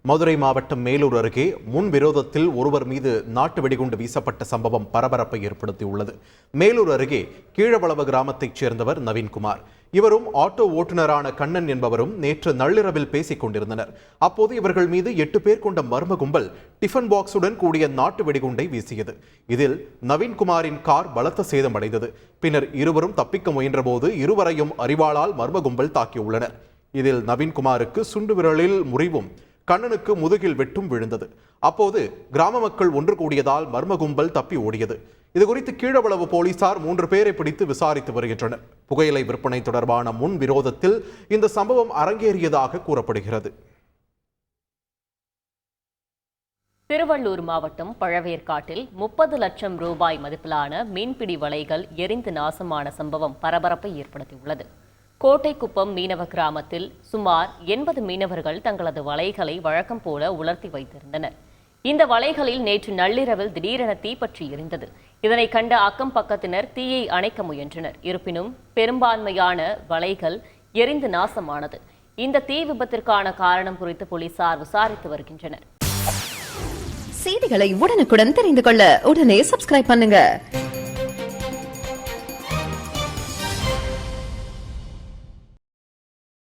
மதுரை மாவட்டம் மேலூர் அருகே முன்விரோதத்தில் ஒருவர் மீது நாட்டு வெடிகுண்டு வீசப்பட்ட சம்பவம் பரபரப்பை ஏற்படுத்தியுள்ளது. மேலூர் அருகே கீழவளவு கிராமத்தைச் சேர்ந்தவர் நவீன்குமார். இவரும் ஆட்டோ ஓட்டுநரான கண்ணன் என்பவரும் நேற்று நள்ளிரவில் பேசிக் கொண்டிருந்தனர். அப்போது இவர்கள் மீது 8 பேர் கொண்ட மர்ம கும்பல் டிஃபன் பாக்ஸுடன் கூடிய நாட்டு வெடிகுண்டை வீசியது. இதில் நவீன்குமாரின் கார் பலத்த சேதமடைந்தது. பின்னர் இருவரும் தப்பிக்க முயன்றபோது இருவரையும் அரிவாளால் மர்ம கும்பல் தாக்கியுள்ளனர். இதில் நவீன்குமாருக்கு சுண்டு விரலில் முறிவும் கண்ணனுக்கு முதுகில் வெட்டும் விழுந்தது. அப்போது கிராம மக்கள் ஒன்று கூடியதால் மர்ம கும்பல் தப்பி ஓடியது. இதுகுறித்து கீழவளவு போலீசார் 3 பேரை பிடித்து விசாரித்து வருகின்றனர். புகையிலை விற்பனை தொடர்பான முன் விரோதத்தில் இந்த சம்பவம் அரங்கேறியதாக கூறப்படுகிறது. திருவள்ளூர் மாவட்டம் பழவேற்காட்டில் 30 லட்சம் ரூபாய் மதிப்பிலான மீன்பிடி வலைகள் எரிந்து நாசமான சம்பவம் பரபரப்பை ஏற்படுத்தியுள்ளது. கோட்டைக்குப்பம் மீனவ கிராமத்தில் சுமார் 80 மீனவர்கள் தங்களது வலைகளை வழக்கம் போல உலர்த்தி வைத்திருந்தனர். இந்த வலைகளில் நேற்று நள்ளிரவில் திடீரென தீப்பற்றி எரிந்தது. இதனை கண்ட அக்கம் பக்கத்தினர் தீயை அணைக்க முயன்றனர். இருப்பினும் பெரும்பான்மையான வலைகள் எரிந்து நாசமானது. இந்த தீ விபத்திற்கான காரணம் குறித்து போலீசார் விசாரித்து வருகின்றனர். செய்திகளை உடனுக்குடன் தெரிந்து கொள்ள உடனே சப்ஸ்கிரைப் பண்ணுங்க.